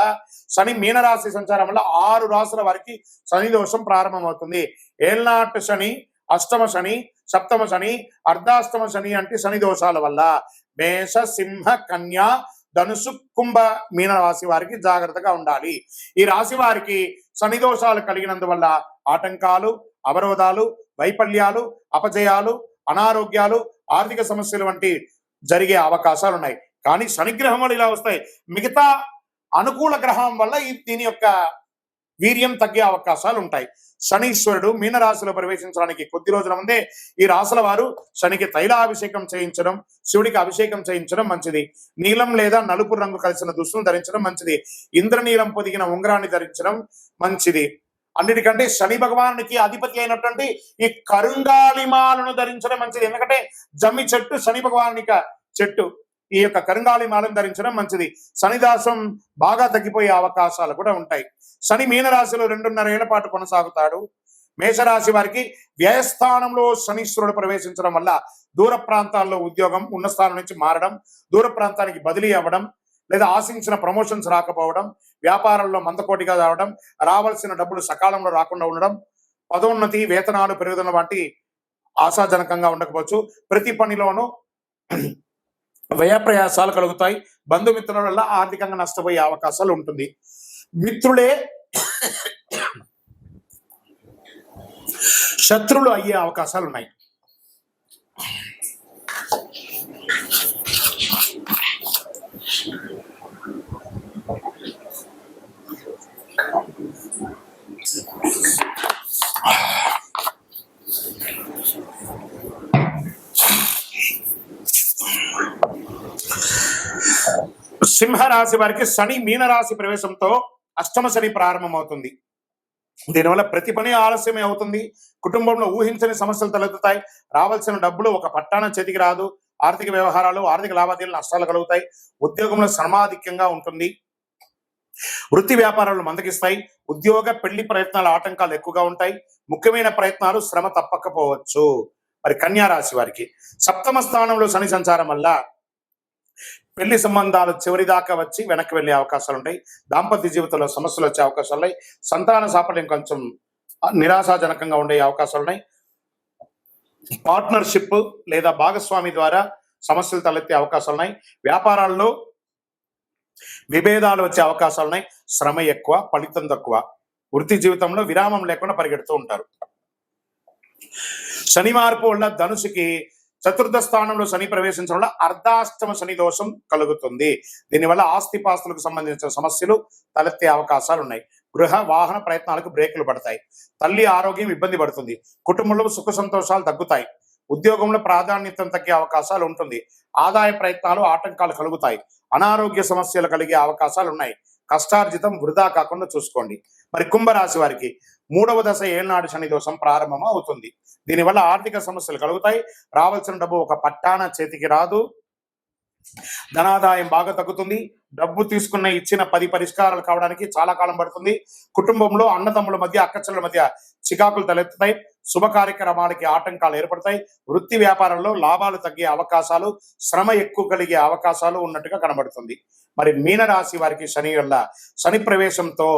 [SPEAKER 1] శని మీనరాశి సంచారం వల్ల 6 రాశుల వారికి శని దోషం ప్రారంభమవుతుంది. ఏళ్నాటి శని, అష్టమ శని, సప్తమ శని, అర్ధాష్టమ శని అంటే శని దోషాల వల్ల మేష, సింహ, కన్యా, ధనుసు, కుంభ, మీన రాశి వారికి జాగ్రత్తగా ఉండాలి. ఈ రాశి వారికి శని దోషాలు కలిగినందువల్ల ఆటంకాలు, అవరోధాలు, వైఫల్యాలు, అపజయాలు, అనారోగ్యాలు, ఆర్థిక సమస్యలు వంటి జరిగే అవకాశాలు ఉన్నాయి. కానీ శనిగ్రహం వల్ల ఇలా వస్తాయి. మిగతా అనుకూల గ్రహం వల్ల దీని యొక్క వీర్యం తగ్గే అవకాశాలు ఉంటాయి. శనీశ్వరుడు మీనరాశిలో ప్రవేశించడానికి కొద్ది రోజుల ముందే ఈ రాశుల వారు శనికి తైలాభిషేకం చేయించడం, శివుడికి అభిషేకం చేయించడం మంచిది. నీలం లేదా నలుపు రంగు కలిసిన దుస్తులు ధరించడం మంచిది. ఇంద్రనీలం పొదిగిన ఉంగరాన్ని ధరించడం మంచిది. అన్నిటికంటే శని భగవానునికి అధిపతి అయినటువంటి ఈ కరుంగాలిమాలను ధరించడం మంచిది. ఎందుకంటే జమ్మి చెట్టు శని భగవానునిక చెట్టు. ఈ యొక్క కరుంగాలిమాలను ధరించడం మంచిది. శనిదాసం బాగా తగ్గిపోయే అవకాశాలు కూడా ఉంటాయి. శని మీనరాశిలో 2.5 ఏళ్ల పాటు కొనసాగుతాడు. మేషరాశి వారికి వ్యయస్థానంలో శనీశ్వరుడు ప్రవేశించడం వల్ల దూర ప్రాంతాల్లో ఉద్యోగం ఉన్న స్థానం నుంచి మారడం, దూర ప్రాంతానికి బదిలీ అవ్వడం, లేదా ఆశించిన ప్రమోషన్స్ రాకపోవడం, వ్యాపారంలో మందకోటిగా రావడం, రావాల్సిన డబ్బులు సకాలంలో రాకుండా ఉండడం, పదోన్నతి, వేతనాలు పెరుగుదల వంటి ఆశాజనకంగా ఉండకపోవచ్చు. ప్రతి పనిలోనూ వ్యయ ప్రయాసాలు కలుగుతాయి. బంధుమిత్రుల వల్ల ఆర్థికంగా నష్టపోయే అవకాశాలు ఉంటుంది. మిత్రులే శత్రువులు అయ్యే అవకాశాలు ఉన్నాయి. సింహరాశి వారికి శని మీనరాశి ప్రవేశంతో అష్టమ శని ప్రారంభమవుతుంది. దీనివల్ల ప్రతి పని ఆలస్యమే అవుతుంది. కుటుంబంలో ఊహించని సమస్యలు తలెత్తుతాయి. రావాల్సిన డబ్బులు ఒక పట్టాన చేతికి రాదు. ఆర్థిక వ్యవహారాలు, ఆర్థిక లావాదేవీలు నష్టాలు కలుగుతాయి. ఉద్యోగంలో శ్రమాధిక్యంగా ఉంటుంది. వృత్తి వ్యాపారాలు మందగిస్తాయి. ఉద్యోగ పెళ్లి ప్రయత్నాల ఆటంకాలు ఎక్కువగా ఉంటాయి. ముఖ్యమైన ప్రయత్నాలు శ్రమ తప్పకపోవచ్చు. మరి కన్యా రాశి వారికి సప్తమ స్థానంలో శని సంచారం వల్ల పెళ్లి సంబంధాలు చివరి దాకా వచ్చి వెనక్కి వెళ్ళే అవకాశాలు ఉంటాయి. దాంపత్య జీవితంలో సమస్యలు వచ్చే అవకాశాలు ఉన్నాయి. సంతాన సాఫల్యం కొంచెం నిరాశాజనకంగా ఉండే అవకాశాలు ఉన్నాయి. పార్ట్నర్షిప్ లేదా భాగస్వామి ద్వారా సమస్యలు తలెత్తే అవకాశాలు ఉన్నాయి. వ్యాపారాల్లో విభేదాలు వచ్చే అవకాశాలు ఉన్నాయి. శ్రమ ఎక్కువ, ఫలితం తక్కువ. వృత్తి జీవితంలో విరామం లేకుండా పరిగెడుతూ ఉంటారు. శని మార్పు వల్ల ధనుసుకి చతుర్థ స్థానంలో శని ప్రవేశించడం వల్ల అర్ధాష్టమ శని దోషం కలుగుతుంది. దీనివల్ల ఆస్తిపాస్తులకు సంబంధించిన సమస్యలు తలెత్తే అవకాశాలు ఉన్నాయి. గృహ వాహన ప్రయత్నాలకు బ్రేకులు పడతాయి. తల్లి ఆరోగ్యం ఇబ్బంది పడుతుంది. కుటుంబంలో సుఖ సంతోషాలు తగ్గుతాయి. ఉద్యోగంలో ప్రాధాన్యత తగ్గే అవకాశాలు ఉంటుంది. ఆదాయ ప్రయత్నాలు ఆటంకాలు కలుగుతాయి. అనారోగ్య సమస్యలు కలిగే అవకాశాలు ఉన్నాయి. కష్టార్జితం వృధా కాకుండా చూసుకోండి. మరి కుంభరాశి వారికి 3వ దశ ఏళ్నాడు శని దోషం ప్రారంభం అవుతుంది. దీనివల్ల ఆర్థిక సమస్యలు కలుగుతాయి. రావాల్సిన డబ్బు ఒక పట్టాన చేతికి రాదు. ధనాదాయం బాగా తగ్గుతుంది. డబ్బు తీసుకున్న ఇచ్చిన 10 పరిష్కారాలు కావడానికి చాలా కాలం పడుతుంది. కుటుంబంలో అన్నదమ్ముల మధ్య అక్కచెల్లెల మధ్య చికాకులు తలెత్తుతాయి. శుభ కార్యక్రమాలకి ఆటంకాలు ఏర్పడతాయి. వృత్తి వ్యాపారంలో లాభాలు తగ్గే అవకాశాలు, శ్రమ ఎక్కువ కలిగే అవకాశాలు ఉన్నట్టుగా కనబడుతుంది. మరి మీనరాశి వారికి శని వల్ల శని ప్రవేశంతో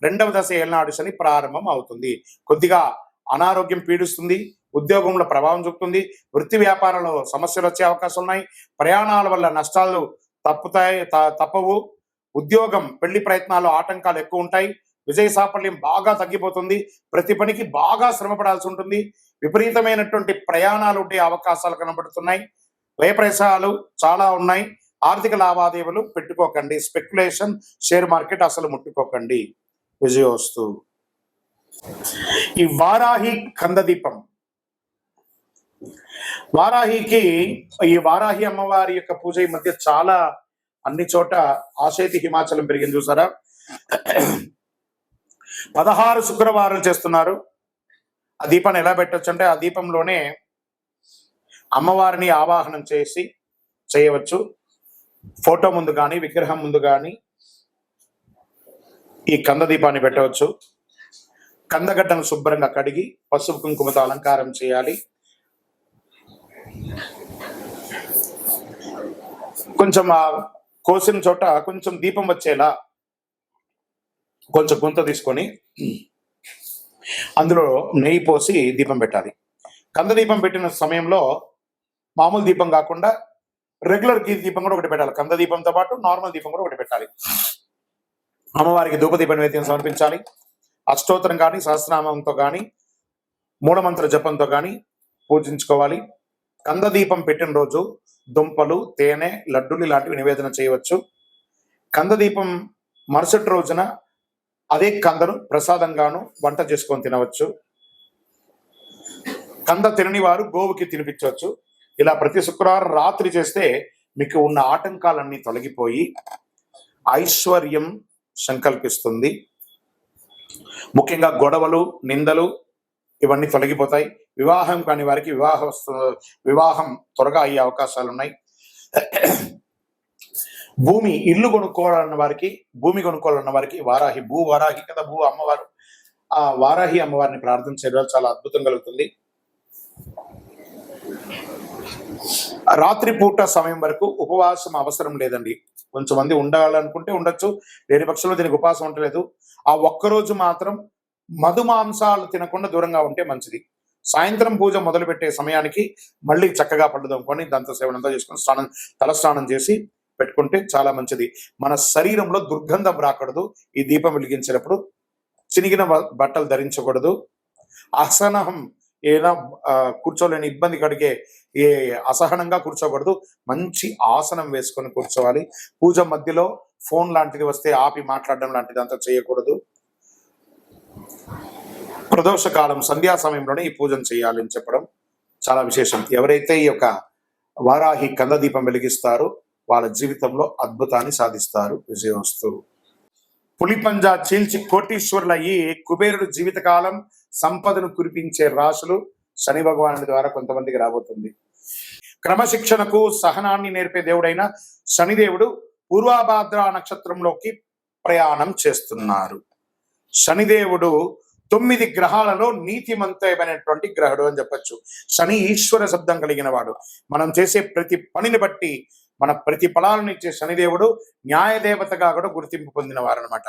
[SPEAKER 1] 2వ దశ ఏళ్నాడు శని ప్రారంభం అవుతుంది. కొద్దిగా అనారోగ్యం పీడిస్తుంది. ఉద్యోగంలో ప్రభావం చూపుతుంది. వృత్తి వ్యాపారంలో సమస్యలు వచ్చే అవకాశం ఉన్నాయి. ప్రయాణాల వల్ల నష్టాలు తప్పవు. ఉద్యోగం పెళ్లి ప్రయత్నాలు ఆటంకాలు ఎక్కువ ఉంటాయి. విజయ సాఫల్యం బాగా తగ్గిపోతుంది. ప్రతి పనికి బాగా శ్రమపడాల్సి ఉంటుంది. విపరీతమైనటువంటి ప్రయాణాలు ఉండే అవకాశాలు కనబడుతున్నాయి. వ్యయప్రయాసాలు చాలా ఉన్నాయి. ఆర్థిక లావాదేవీలు పెట్టుకోకండి. స్పెక్యులేషన్, షేర్ మార్కెట్ అసలు ముట్టుకోకండి. విజయోస్తు. ఈ వారాహి కందదీపం, వారాహికి ఈ వారాహి అమ్మవారి యొక్క పూజ ఈ మధ్య చాలా అన్ని చోట ఆశేతి హిమాచలం పెరిగింది చూసారా. 16 శుక్రవారాలు చేస్తున్నారు. ఆ దీపాన్ని ఎలా పెట్టచ్చు అంటే ఆ దీపంలోనే అమ్మవారిని ఆవాహనం చేయవచ్చు. ఫోటో ముందు కానీ విగ్రహం ముందు కానీ ఈ కంద దీపాన్ని పెట్టవచ్చు. కందగడ్డను శుభ్రంగా కడిగి పసుపు కుంకుమతో అలంకారం చేయాలి. కొంచెం ఆ కోసిన చోట కొంచెం దీపం వచ్చేలా కొంచెం గుంత తీసుకొని అందులో నెయ్యి పోసి దీపం పెట్టాలి. కంద దీపం పెట్టిన సమయంలో మామూలు దీపం కాకుండా రెగ్యులర్ దీపం కూడా ఒకటి పెట్టాలి. కంద దీపంతో పాటు నార్మల్ దీపం కూడా ఒకటి పెట్టాలి. అమ్మవారికి ధూపదీప నైవేద్యం సమర్పించాలి. అష్టోత్తరం కానీ సహస్రనామంతో కానీ మూలమంత్ర జపంతో కానీ పూజించుకోవాలి. కంద దీపం పెట్టిన రోజు దుంపలు, తేనె, లడ్డులు ఇలాంటివి నివేదన చేయవచ్చు. కంద దీపం మరుసటి రోజున అదే కందను ప్రసాదంగాను వంట చేసుకొని తినవచ్చు. కంద తినని వారు గోవుకి తినిపించవచ్చు. ఇలా ప్రతి శుక్రవారం రాత్రి చేస్తే మీకు ఉన్న ఆటంకాలన్నీ తొలగిపోయి ఐశ్వర్యం సంకల్పిస్తుంది. ముఖ్యంగా గొడవలు, నిందలు ఇవన్నీ తొలగిపోతాయి. వివాహం కాని వారికి వివాహం త్వరగా అయ్యే అవకాశాలు ఉన్నాయి. ఇల్లు కొనుక్కోవాలన్న వారికి, భూమి కొనుక్కోవాలన్న వారికి వారాహి కదా, అమ్మవారు, ఆ వారాహి అమ్మవారిని ప్రార్థన చేయడం చాలా అద్భుతం కలుగుతుంది. రాత్రిపూట సమయం వరకు ఉపవాసం అవసరం లేదండి. కొంచెం మంది ఉండాలనుకుంటే ఉండొచ్చు, లేని పక్షంలో దీనికి ఉపవాసం ఉండలేదు. ఆ ఒక్కరోజు మాత్రం మధుమాంసాలు తినకుండా దూరంగా ఉంటే మంచిది. సాయంత్రం పూజ మొదలు పెట్టే సమయానికి మళ్ళీ చక్కగా పళ్ళు దమ్ముకొని దంత సేవనంతా చేసుకొని తలస్నానం చేసి పెట్టుకుంటే చాలా మంచిది. మన శరీరంలో దుర్గంధం రాకూడదు. ఈ దీపం వెలిగించినప్పుడు చినిగిన బట్టలు ధరించకూడదు. అసహనం ఏదైనా కూర్చోలేని ఇబ్బంది కలిగే అసహనంగా కూర్చోకూడదు. మంచి ఆసనం వేసుకొని కూర్చోవాలి. పూజ మధ్యలో ఫోన్ లాంటిది వస్తే ఆపి మాట్లాడడం లాంటిది అంతా చేయకూడదు. ప్రదోష కాలం సంధ్యా సమయంలోనే ఈ పూజను చేయాలి అని చెప్పడం చాలా విశేషం. ఎవరైతే ఈ యొక్క వారాహి కంద దీపం వెలిగిస్తారో వాళ్ళ జీవితంలో అద్భుతాన్ని సాధిస్తారు. విజయోస్తు. పులిపంజా చీల్చి కోటీశ్వరులయ్యి కుబేరుడు జీవితకాలం సంపదను కురిపించే రాశులు శని భగవానుడి ద్వారా కొంతమందికి రాబోతుంది. క్రమశిక్షణకు సహనాన్ని నేర్పే దేవుడైన శనిదేవుడు పూర్వాభాద్ర నక్షత్రంలోకి ప్రయాణం చేస్తున్నారు. శనిదేవుడు 9 గ్రహాలలో నీతిమంతమైనటువంటి గ్రహుడు అని చెప్పచ్చు. శని ఈశ్వర శబ్దం కలిగిన వాడు. మనం చేసే ప్రతి పనిని బట్టి మన ప్రతి ఫలాలను ఇచ్చే శనిదేవుడు న్యాయదేవతగా కూడా గుర్తింపు పొందిన వారు అనమాట.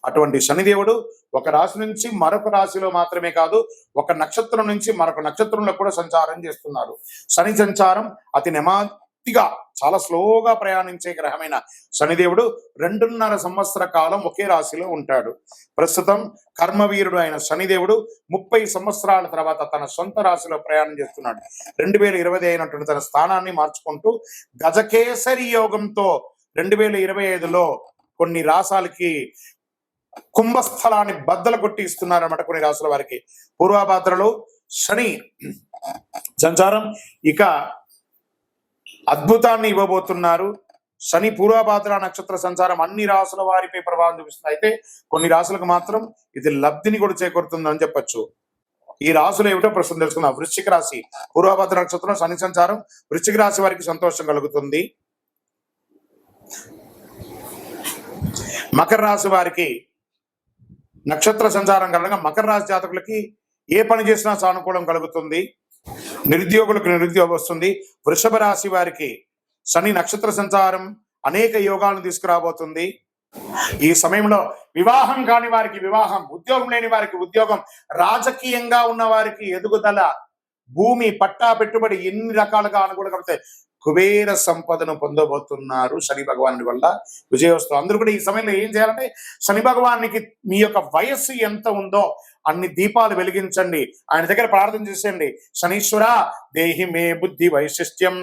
[SPEAKER 1] అటువంటి శనిదేవుడు ఒక రాశి నుంచి మరొక రాశిలో మాత్రమే కాదు, ఒక నక్షత్రం నుంచి మరొక నక్షత్రంలో కూడా సంచారం చేస్తున్నారు. శని సంచారం అతి నెమ్మదిగా చాలా స్లోగా ప్రయాణించే గ్రహమైన శనిదేవుడు 2.5 సంవత్సర కాలం ఒకే రాశిలో ఉంటాడు. ప్రస్తుతం కర్మవీరుడు అయిన శనిదేవుడు 30 సంవత్సరాల తర్వాత తన సొంత రాశిలో ప్రయాణం చేస్తున్నాడు. 2020 అయినటువంటి తన స్థానాన్ని మార్చుకుంటూ గజకేసరి యోగంతో 2025లో కొన్ని రాశాలకి కుంభస్థలాన్ని బద్దలు కొట్టి ఇస్తున్నారన్నమాట. కొన్ని రాశుల వారికి పూర్వభాద్రలో శని సంచారం ఇక అద్భుతాన్ని ఇవ్వబోతున్నారు. శని పూర్వభాద్ర నక్షత్ర సంచారం అన్ని రాశుల వారిపై ప్రభావం చూపిస్తుంది. అయితే కొన్ని రాశులకు మాత్రం ఇది లబ్ధిని కూడా చేకూరుతుందని చెప్పచ్చు. ఈ రాశులు ఏమిటో ప్రస్తుతం తెలుసుకుందాం. వృశ్చిక రాశి పూర్వభాద్ర నక్షత్రం శని సంచారం వృశ్చిక రాశి వారికి సంతోషం కలుగుతుంది. మకర రాశి వారికి నక్షత్ర సంచారం కలగగా మకర రాశి జాతకులకి ఏ పని చేసినా సానుకూలం కలుగుతుంది. నిరుద్యోగులకు నిరుద్యోగం వస్తుంది. వృషభ రాశి వారికి శని నక్షత్ర సంచారం అనేక యోగాలను తీసుకురాబోతుంది. ఈ సమయంలో వివాహం కాని వారికి వివాహం, ఉద్యోగం లేని వారికి ఉద్యోగం, రాజకీయంగా ఉన్న వారికి ఎదుగుదల, భూమి పట్టా పెట్టుబడి ఎన్ని రకాలుగా అనుకూలంగా కుబేర సంపదను పొందబోతున్నారు శని భగవానుడి వల్ల. విజయోస్తు. అందరూ కూడా ఈ సమయంలో ఏం చేయాలంటే శని భగవానికి మీ యొక్క వయస్సు ఎంత ఉందో అన్ని దీపాలు వెలిగించండి, ఆయన దగ్గర ప్రార్థన చేసేయండి. శనీశ్వర దేహి మే బుద్ధి వైశిష్ట్యం,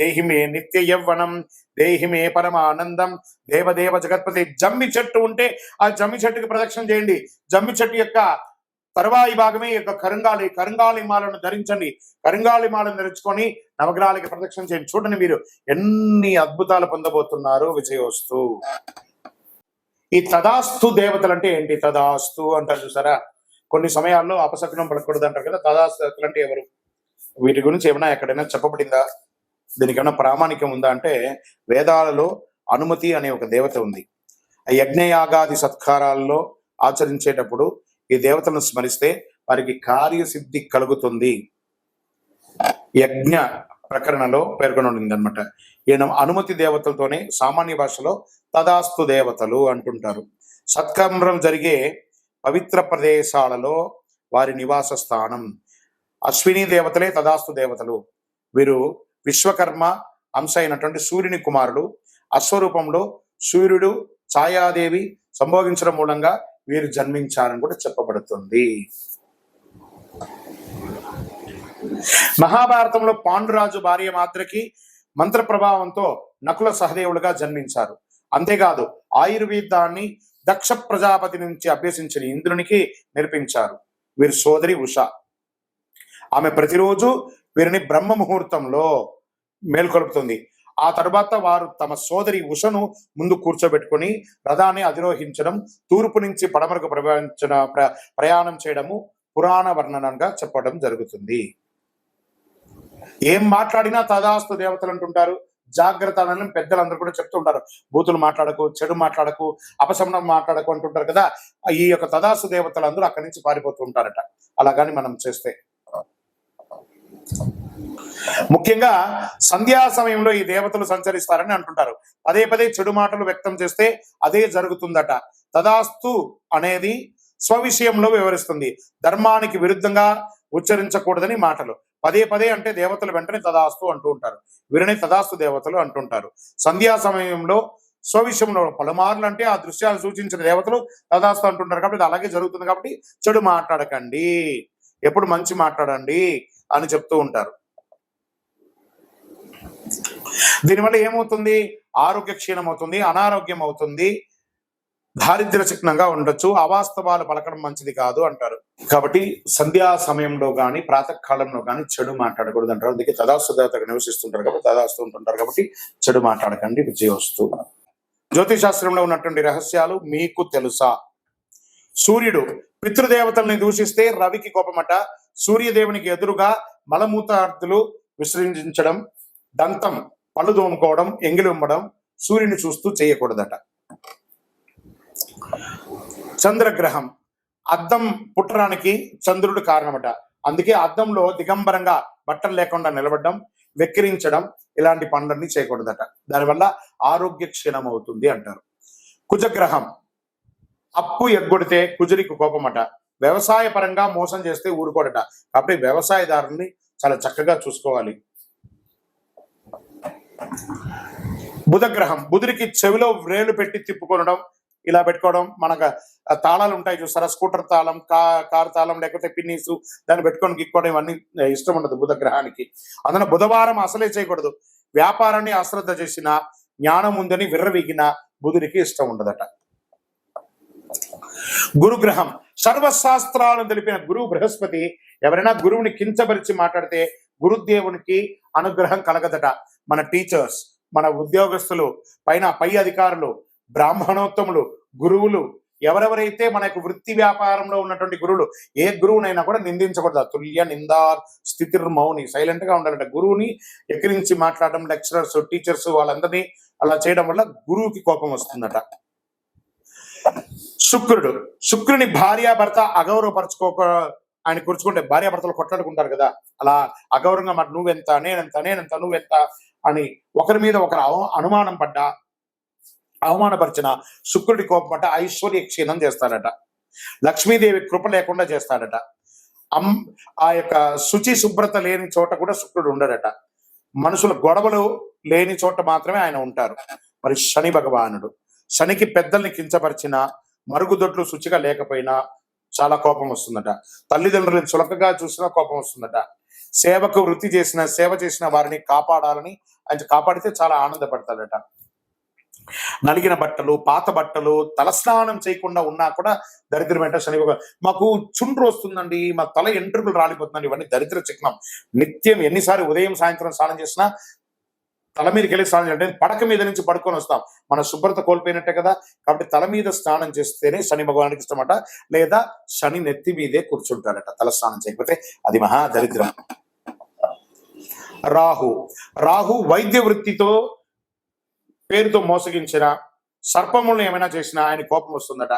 [SPEAKER 1] దేహి మే నిత్య యవ్వనం, దేహి మే పరమానందం, దేవదేవ జగత్పతి. జమ్మి చెట్టు ఉంటే ఆ జమ్మి చెట్టుకి ప్రదక్షిణ చేయండి. జమ్మి చెట్టు యొక్క తర్వాయి భాగమే యొక్క కరుంగాళి మాలను ధరించండి. కరుంగాళి మాలను ధరించుకొని నవగ్రహాలకి ప్రదక్షిణ చేయండి. చూడండి మీరు ఎన్ని అద్భుతాలు పొందబోతున్నారు. విజయోస్తు. ఈ తదాస్తు దేవతలు అంటే ఏంటి? తదాస్తు అంటారు చూసారా, కొన్ని సమయాల్లో అపశకునం పడకూడదు అంటారు కదా. తదాస్తు దేవతలు అంటే ఎవరు? వీటి గురించి ఏమైనా ఎక్కడైనా చెప్పబడిందా? దీనికి ఏమైనా ప్రామాణికం ఉందా అంటే వేదాలలో అనుమతి అనే ఒక దేవత ఉంది. ఆ యజ్ఞయాగాది సత్కారాల్లో ఆచరించేటప్పుడు ఈ దేవతలను స్మరిస్తే వారికి కార్యసిద్ధి కలుగుతుంది. యజ్ఞ ప్రకరణలో పేర్కొని ఉండింది అనమాట. ఈయన అనుమతి దేవతలతోనే సామాన్య భాషలో తదాస్తు దేవతలు అంటుంటారు. సత్కర్మం జరిగే పవిత్ర ప్రదేశాలలో వారి నివాస స్థానం. అశ్విని దేవతలే తదాస్తు దేవతలు. వీరు విశ్వకర్మ అంశ అయినటువంటి సూర్యుని కుమారుడు. అశ్వరూపంలో సూర్యుడు ఛాయాదేవి సంభోగించడం మూలంగా వీరు జన్మించారని కూడా చెప్పబడుతుంది. మహాభారతంలో పాండురాజు భార్య మాద్రికి మంత్ర ప్రభావంతో నకుల సహదేవులుగా జన్మించారు. అంతేకాదు ఆయుర్వేదాన్ని దక్ష ప్రజాపతి నుంచి అభ్యసించిన ఇంద్రునికి నేర్పించారు. వీరి సోదరి ఉష. ఆమె ప్రతిరోజు వీరిని బ్రహ్మ ముహూర్తంలో మేల్కొల్పుతుంది. ఆ తర్వాత వారు తమ సోదరి ఉషను ముందు కూర్చోబెట్టుకుని రథాన్ని అధిరోహించడం, తూర్పు నుంచి పడమరకు ప్రయాణం చేయడము పురాణ వర్ణనంగా చెప్పడం జరుగుతుంది. ఏం మాట్లాడినా తదాస్తు దేవతలు అంటుంటారు. జాగ్రత్త అని పెద్దలందరూ కూడా చెప్తుంటారు. బూతులు మాట్లాడకు, చెడు మాట్లాడకు, అపశమనం మాట్లాడకు అంటుంటారు కదా. ఈ యొక్క తదాస్తు దేవతలు అందరూ అక్కడి నుంచి పారిపోతూ ఉంటారట. అలాగని మనం చేస్తే ముఖ్యంగా సంధ్యా సమయంలో ఈ దేవతలు సంచరిస్తారని అంటుంటారు. పదే పదే చెడు మాటలు వ్యక్తం చేస్తే అదే జరుగుతుందట. తదాస్తు అనేది స్వవిషయంలో వివరిస్తుంది. ధర్మానికి విరుద్ధంగా ఉచ్చరించకూడదని మాటలు. పదే పదే అంటే దేవతలు వెంటనే తదాస్తు అంటూ ఉంటారు. వీరిని తదాస్తు దేవతలు అంటుంటారు. సంధ్యా సమయంలో స్వవిషయంలో పలుమార్లు అంటే ఆ దృశ్యాలు సూచించిన దేవతలు తదాస్తు అంటుంటారు. కాబట్టి ఇది అలాగే జరుగుతుంది. కాబట్టి చెడు మాట్లాడకండి, ఎప్పుడు మంచి మాట్లాడండి అని చెప్తూ ఉంటారు. దీనివల్ల ఏమవుతుంది? ఆరోగ్య క్షీణం అవుతుంది, అనారోగ్యం అవుతుంది, దారిద్ర్య చిహ్నంగా ఉండొచ్చు, అవాస్తవాలు పలకడం మంచిది కాదు అంటారు. కాబట్టి సంధ్యా సమయంలో కానీ ప్రాతకాలంలో కానీ చెడు మాట్లాడకూడదు అంటారు. అందుకే తదాస్తు దేవతగా నివసిస్తుంటారు కాబట్టి తదాస్తు ఉంటుంటారు. కాబట్టి చెడు మాట్లాడకండి. విజయోస్తు. జ్యోతిశాస్త్రంలో ఉన్నటువంటి రహస్యాలు మీకు తెలుసా? సూర్యుడు పితృదేవతల్ని దూషిస్తే రవికి కోపమట. సూర్యదేవునికి ఎదురుగా మలమూత్రార్థులు విసర్జించడం, దంతం పళ్ళు దోముకోవడం, ఎంగిలి ఉమ్మడం సూర్యుని చూస్తూ చేయకూడదట. చంద్రగ్రహం, అద్దం పుట్టడానికి చంద్రుడు కారణమట. అందుకే అద్దంలో దిగంబరంగా బట్టలు లేకుండా నిలబడడం, వెక్కిరించడం ఇలాంటి పనులన్నీ చేయకూడదట. దానివల్ల ఆరోగ్య క్షీణం అవుతుంది అంటారు. కుజగ్రహం, అప్పు ఎగ్గొడితే కుజుడికి కోపమట. వ్యవసాయ పరంగా మోసం చేస్తే ఊరుకోడట. కాబట్టి వ్యవసాయదారుల్ని చాలా చక్కగా చూసుకోవాలి. బుధగ్రహం, బుధుడికి చెవిలో వ్రేలు పెట్టి తిప్పుకొనడం, ఇలా పెట్టుకోవడం. మనకు తాళాలు ఉంటాయి చూసారా, స్కూటర్ తాళం, కారు తాళం, లేకపోతే పిన్నీసు, దాన్ని పెట్టుకొని గిక్కోవడం, ఇవన్నీ ఇష్టం ఉండదు బుధగ్రహానికి. అందులో బుధవారం అసలే చేయకూడదు. వ్యాపారాన్ని అశ్రద్ధ చేసిన, జ్ఞానం ఉందని విర్రవీగిన బుధుడికి ఇష్టం ఉండదట. గురుగ్రహం, సర్వశాస్త్రాలను తెలిపిన గురువు బృహస్పతి ఎవరైనా గురువుని కించపరిచి మాట్లాడితే గురుదేవునికి అనుగ్రహం కలగదట. మన టీచర్స్, మన ఉద్యోగస్తులు, పై అధికారులు, బ్రాహ్మణోత్తములు, గురువులు, ఎవరెవరైతే మన యొక్క వృత్తి వ్యాపారంలో ఉన్నటువంటి గురువులు, ఏ గురువునైనా కూడా నిందించకూడదు. తుల్య నిందార్ స్థితిర్మౌని, సైలెంట్ గా ఉండాలంట. గురువుని ఎక్కిరించి మాట్లాడడం, లెక్చరర్స్, టీచర్స్ వాళ్ళందరినీ అలా చేయడం వల్ల గురువుకి కోపం వస్తుందట. శుక్రుడు, శుక్రుని భార్యాభర్త అగౌరవపరచుకోక, ఆయన కూర్చుకుంటే భార్యాభర్తలు కొట్లాడుకుంటారు కదా, అలా అగౌరవంగా మాట నువ్వెంత, నేనెంత, నువ్వెంత అని ఒకరి మీద ఒకరు అనుమానం పడ్డా, అవమానపరిచిన శుక్రుడి కోపమట ఐశ్వర్య క్షీణం చేస్తాడట. లక్ష్మీదేవి కృప లేకుండా చేస్తాడట. ఆ యొక్క శుచి శుభ్రత లేని చోట కూడా శుక్రుడు ఉండడట. మనుషుల గొడవలు లేని చోట మాత్రమే ఆయన ఉంటారు. మరి శని భగవానుడు, శనికి పెద్దల్ని కించపరిచిన, మరుగుదొడ్లు శుచిగా లేకపోయినా చాలా కోపం వస్తుందట. తల్లిదండ్రులను చులకగా చూసినా కోపం వస్తుందట. సేవకు వృత్తి చేసిన, సేవ చేసిన వారిని కాపాడాలని, ఆయన కాపాడితే చాలా ఆనందపడతాడట. నలిగిన బట్టలు, పాత బట్టలు, తలస్నానం చేయకుండా ఉన్నా కూడా దరిద్రం ఏంటో శని. మాకు చుండ్రు వస్తుందండి, మా తల ఎంట్రుకలు రాలిపోతుందండి, ఇవన్నీ దరిద్ర చిహ్నం. నిత్యం ఎన్నిసార్లు ఉదయం సాయంత్రం స్నానం చేసినా తల మీదకి వెళ్ళి స్నానం చేయాలి. పడక మీద నుంచి పడుకొని వస్తాం, మన శుభ్రత కోల్పోయినట్టే కదా. కాబట్టి తల మీద స్నానం చేస్తేనే శని భగవానికి ఇష్టమట. లేదా శని నెత్తి మీదే కూర్చుంటాడట తల స్నానం చేయకపోతే, అది మహా దరిద్రం. రాహు, రాహు వైద్య వృత్తితో పేరుతో మోసగించిన, సర్పములను ఏమైనా చేసినా ఆయన కోపం వస్తుందట.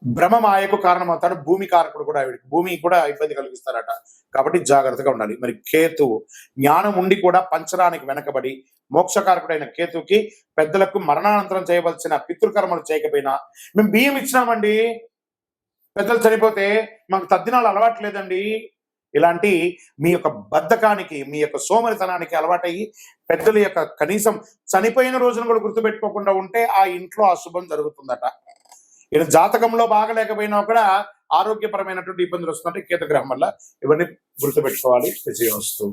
[SPEAKER 1] భ్రమమాయకు కారణమవుతాడు. భూమి కారకుడు కూడా, భూమి కూడా ఇబ్బంది కలిగిస్తారట. కాబట్టి జాగ్రత్తగా ఉండాలి. మరి కేతువు, జ్ఞానం ఉండి కూడా పంచడానికి వెనకబడి, మోక్షకారకుడైన కేతువుకి పెద్దలకు మరణానంతరం చేయవలసిన పితృకర్మలు చేయకపోయినా, మేము బియ్యం ఇచ్చినామండి, పెద్దలు చనిపోతే మాకు తద్దినాలు అలవాట్లేదండి, ఇలాంటి మీ యొక్క బద్ధకానికి, మీ యొక్క సోమరితనానికి అలవాటయ్యి పెద్దల యొక్క కనీసం చనిపోయిన రోజును కూడా గుర్తుపెట్టుకోకుండా ఉంటే ఆ ఇంట్లో అశుభం జరుగుతుందట. ఈయన జాతకంలో బాగలేకపోయినా కూడా ఆరోగ్యపరమైనటువంటి ఇబ్బందులు వస్తుందంటే కేతుగ్రహం వల్ల. ఇవన్నీ గుర్తుపెట్టుకోవాలి. విజయవస్తు.